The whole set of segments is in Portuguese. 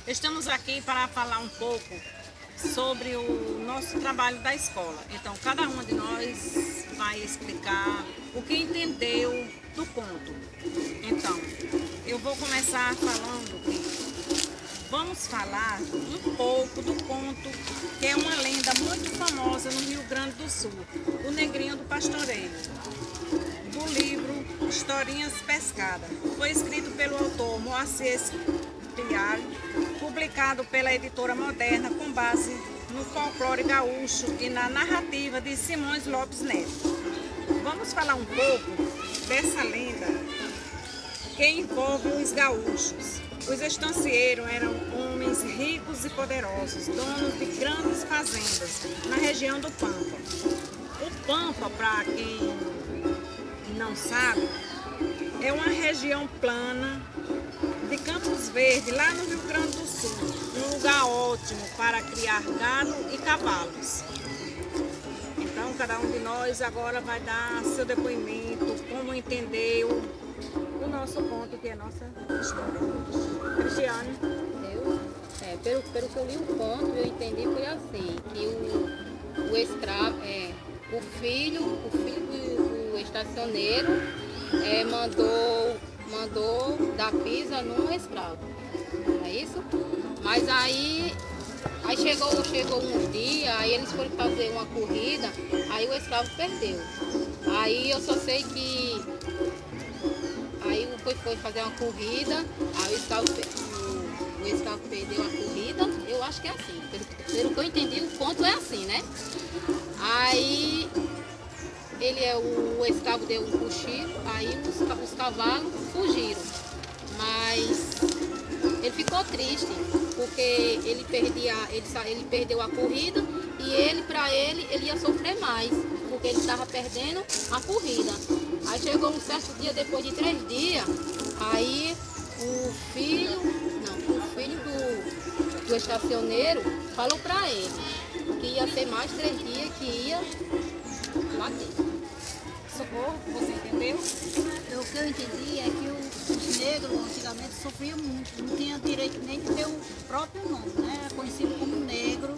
Estamos aqui para falar um pouco sobre o nosso trabalho da escola. Então, cada uma de nós vai explicar o que entendeu do conto. Então, eu vou começar falando que vamos falar um pouco do conto, que é uma lenda muito famosa no Rio Grande do Sul, O Negrinho do Pastoreio, do livro Historinhas Pescadas. Foi escrito pelo autor Moacir Pialho, publicado pela editora Moderna com base no folclore gaúcho e na narrativa de Simões Lopes Neto. Vamos falar um pouco dessa lenda que envolve os gaúchos. Os estancieiros eram homens ricos e poderosos, donos de grandes fazendas na região do Pampa. O Pampa, para quem não sabe, é uma região plana de Campos Verdes, lá no Rio Grande do Sul, um lugar ótimo para criar gado e cavalos. Então, cada um de nós agora vai dar seu depoimento, como entendeu o nosso conto, que é a nossa história. Cristiane. Pelo que eu li o conto, eu entendi foi assim, que o escravo, o filho do estacioneiro mandou dar pisa num escravo, não é isso? Mas aí chegou uns dias, aí eles foram fazer uma corrida, aí o escravo perdeu. Aí eu só sei que aí foi fazer uma corrida, aí o escravo perdeu a corrida, eu acho que é assim, pelo que eu entendi, o conto é assim, né? Aí o escravo deu um cochilo, aí os cavalos fugiram. Mas ele ficou triste, porque ele perdeu a corrida e para ele ia sofrer mais, porque ele estava perdendo a corrida. Aí chegou um certo dia, depois de 3 dias, aí o filho do estacioneiro falou para ele que ia ser mais 3 dias que ia bater. Socorro, você entendeu? O que eu entendi é que os negros antigamente sofriam muito, não tinha direito nem de ter o próprio nome, né? Era conhecido como negro,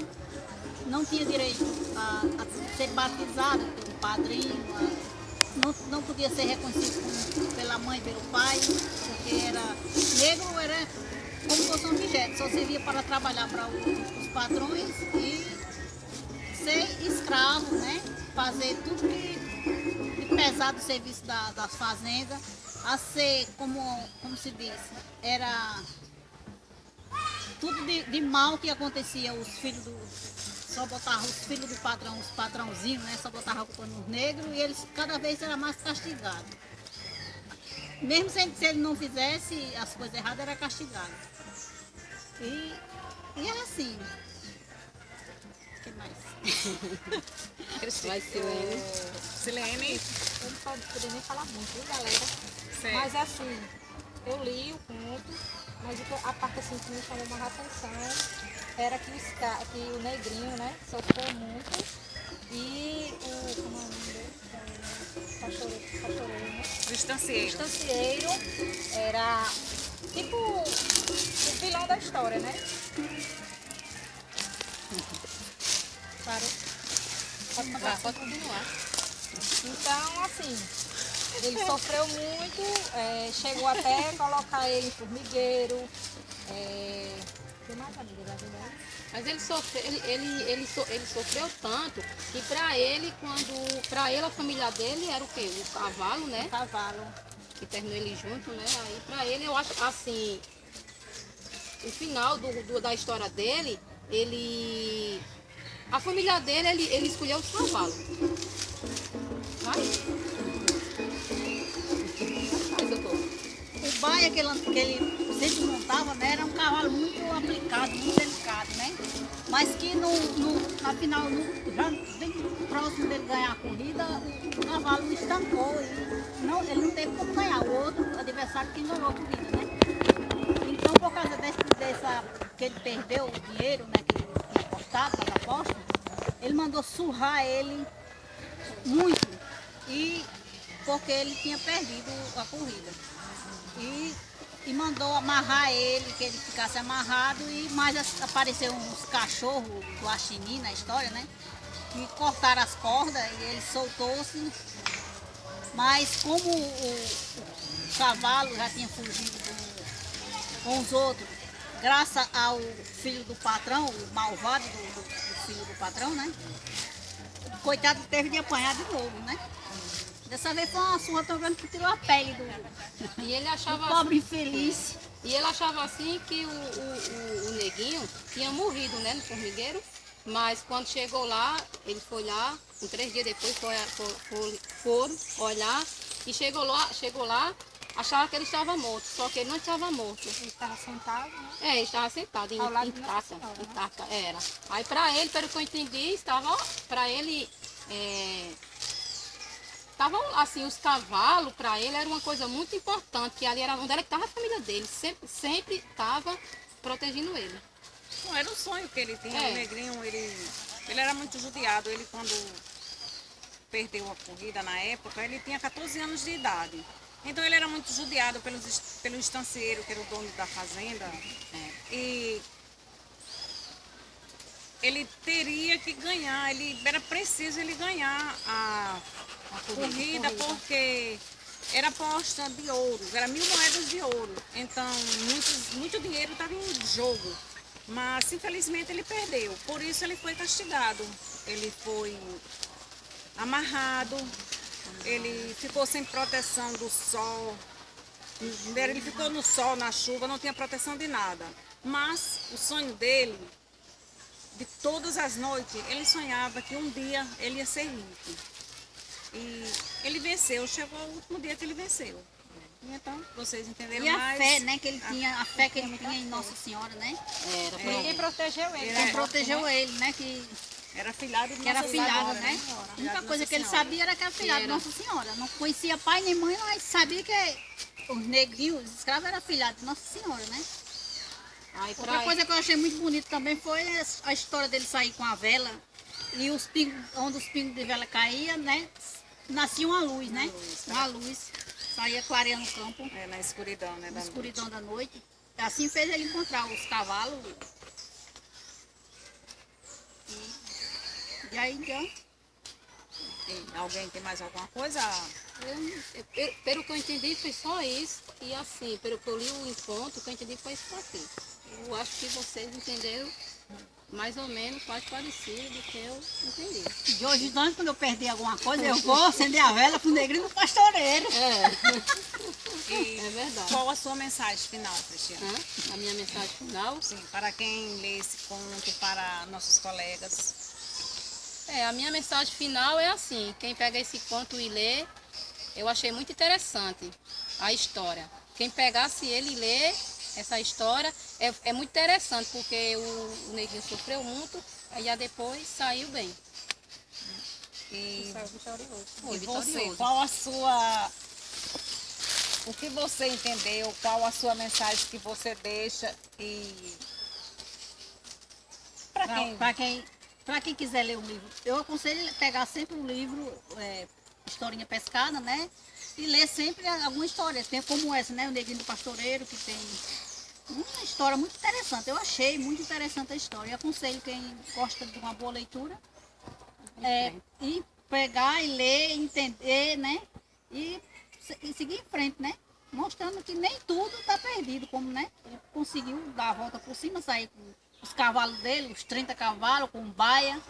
não tinha direito a ser batizado pelo padrinho, não podia ser reconhecido pela mãe e pelo pai, porque negro era como se fosse um objeto, só servia para trabalhar para os patrões e ser escravo, né? Fazer tudo que pesado o serviço das fazendas, a ser, como se diz, era tudo de mal que acontecia. Os filhos só botavam os filhos do patrão, os patrãozinhos, né? Só botavam a culpa nos negros e eles cada vez eram mais castigados. Mesmo se ele não fizesse as coisas erradas, era castigado. E era assim. O que mais? Vai, Silene. Eu não poderia nem falar muito, viu, galera? Certo. Mas assim, eu li o conto, mas a parte assim que me chamou mais atenção era que o negrinho, né, sofreu muito e como é o nome dele? Pastoreiro, né? Do O estancieiro. estancieiro era tipo o vilão da história, né? pode continuar. Então, assim, ele sofreu muito, chegou até a colocar ele em formigueiro. Que mais, amiga, da verdade? Mas ele sofreu tanto que para ele a família dele era o quê? O cavalo, né? O cavalo. Que terminou ele junto, né? Aí para ele, eu acho assim, o final da história dele, a família dele, ele escolheu os cavalos. Vai? O baia que ele sempre montava, né, era um cavalo muito aplicado, muito delicado, né? Mas que na final, já bem próximo dele ganhar a corrida, o cavalo estancou e ele não teve como ganhar. O outro adversário que enganou a corrida, né? Então, por causa dessa que ele perdeu o dinheiro, né, que ele tinha apostado nas apostas, ele mandou surrar ele muito, e porque ele tinha perdido a corrida. E e mandou amarrar ele, que ele ficasse amarrado, e mais apareceu uns cachorros, guaxinim na história, né? Que cortaram as cordas e ele soltou-se. Mas como o cavalo já tinha fugido com os outros, graças ao filho do patrão, o malvado do filho do patrão, né? O coitado teve de apanhar de novo, né? Dessa vez foi uma surra tão grande que tirou a pele E ele achava do pobre infeliz. E ele achava assim que o neguinho tinha morrido, né, no formigueiro, mas quando chegou lá, ele foi lá, 3 dias depois foram olhar e chegou lá, achava que ele estava morto, só que ele não estava morto. Ele estava sentado, né? Ele estava sentado Ao lado em de Nossa taca, Senhora, em né? taca, era. Aí para ele, pelo que eu entendi, estava assim, os cavalos para ele era uma coisa muito importante, que ali era onde era que estava a família dele, sempre estava protegendo ele. Não, era um sonho que ele tinha, É. o Negrinho, ele era muito judiado. Ele, quando perdeu a corrida na época, ele tinha 14 anos de idade. Então ele era muito judiado pelo estanceiro, que era o dono da fazenda. E ele teria que ganhar, era preciso ele ganhar a corrida, porque era aposta de ouro, era 1.000 moedas de ouro. Então muito dinheiro estava em jogo. Mas infelizmente ele perdeu, por isso ele foi castigado. Ele foi amarrado, ele ficou sem proteção do sol. Ele ficou no sol, na chuva, não tinha proteção de nada. Mas o sonho dele, de todas as noites, ele sonhava que um dia ele ia ser rico. E ele venceu, chegou o último dia que ele venceu. Então, vocês entenderam E a mais. fé, né, que ele tinha, a fé que ele tinha em Nossa Senhora, né? Era pra Ninguém protegeu ele. Quem né? protegeu ele, né? Que Era filhado de era Nossa filhado, Senhora, né? A Filhado única de coisa Nossa que ele Senhora. sabia era que era filhado de Era. Nossa Senhora. Não conhecia pai nem mãe, mas sabia que os negrinhos, os escravos, eram filhados de Nossa Senhora, né? Aí Outra coisa que eu achei muito bonito também foi a história dele sair com a vela e os pingos, onde os pingos de vela caíam, né? Nascia uma luz, né? Uma luz. Saía clareando o campo, É, na escuridão, né? na Da escuridão da noite. Assim fez ele encontrar os cavalos. E aí em diante. noite. E alguém tem mais alguma coisa? pelo que eu entendi foi só isso, e assim, pelo que eu li o encontro, o que eu entendi foi isso aqui. Eu acho que vocês entenderam mais ou menos, quase parecido do que eu entendi. De hoje em diante, quando eu perder alguma coisa, eu vou acender a vela pro negrinho do pastoreiro. E É verdade. qual a sua mensagem final, Cristiana? A minha mensagem final Sim, para quem lê esse conto, para nossos colegas. a minha mensagem final é assim, quem pega esse conto e lê, eu achei muito interessante a história. Quem pegasse ele e lê essa história, é muito interessante, porque o neguinho sofreu muito, aí já depois saiu bem. E, Saiu vitorioso. Foi e você, vitorioso. qual a sua... O que você entendeu? Qual a sua mensagem que você deixa? E... Para quem quiser ler um livro, eu aconselho pegar sempre um livro, historinha pescada, né? E ler sempre alguma história. Tem como essa, né? O Neguinho do Pastoreiro, que tem uma história muito interessante. Eu achei muito interessante a história. Eu aconselho quem gosta de uma boa leitura e pegar e ler, entender, né? E seguir em frente, né? Mostrando que nem tudo está perdido, como, né? Ele conseguiu dar a volta por cima, sair com os cavalos dele, os 30 cavalos, com baia.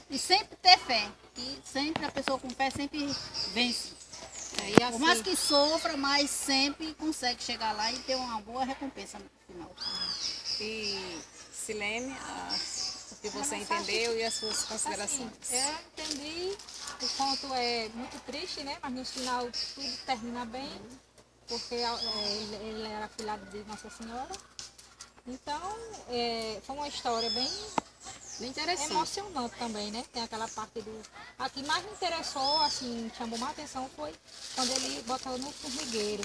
E sempre ter fé. E sempre a pessoa com fé sempre vence. E Por assim, mais que sofra, mas sempre consegue chegar lá e ter uma boa recompensa no final. E Silene, o que você entendeu e as suas considerações? Assim, eu entendi, o conto é muito triste, né? Mas no final tudo termina bem, porque ele era filhado de Nossa Senhora. Então, foi uma história bem bem interessante. emocionante também, né? Tem aquela parte do... A que mais me interessou, assim, chamou mais atenção foi quando ele botou no formigueiro,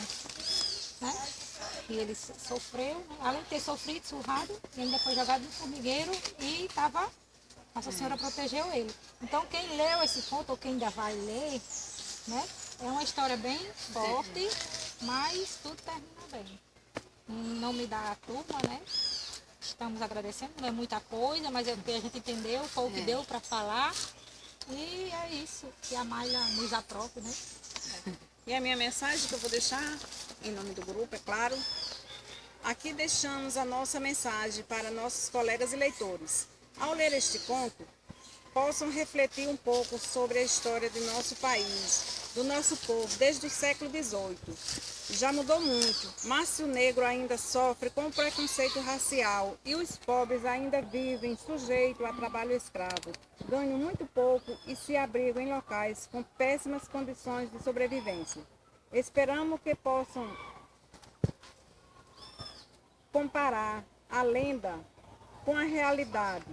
né? E ele sofreu, né? Além de ter sofrido, surrado, ele ainda foi jogado no formigueiro e estava... Nossa Senhora protegeu ele. Então, quem leu esse conto, ou quem ainda vai ler, né? É uma história bem forte, mas tudo termina bem. Em nome da turma, né? Estamos agradecendo, não é muita coisa, mas é o que a gente entendeu, foi o que deu para falar. E é isso, que a Mayla nos aprove, né? E a minha mensagem que eu vou deixar, em nome do grupo, é claro, aqui deixamos a nossa mensagem para nossos colegas e leitores. Ao ler este conto, possam refletir um pouco sobre a história do nosso país, do nosso povo, desde o século XVIII. Já mudou muito, mas se o negro ainda sofre com o preconceito racial e os pobres ainda vivem sujeitos a trabalho escravo, ganham muito pouco e se abrigam em locais com péssimas condições de sobrevivência. Esperamos que possam comparar a lenda com a realidade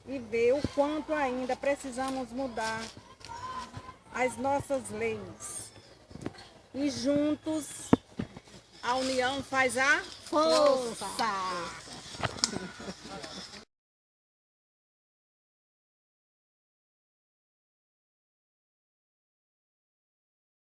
e ver o quanto ainda precisamos mudar as nossas leis. E juntos a união faz a Força!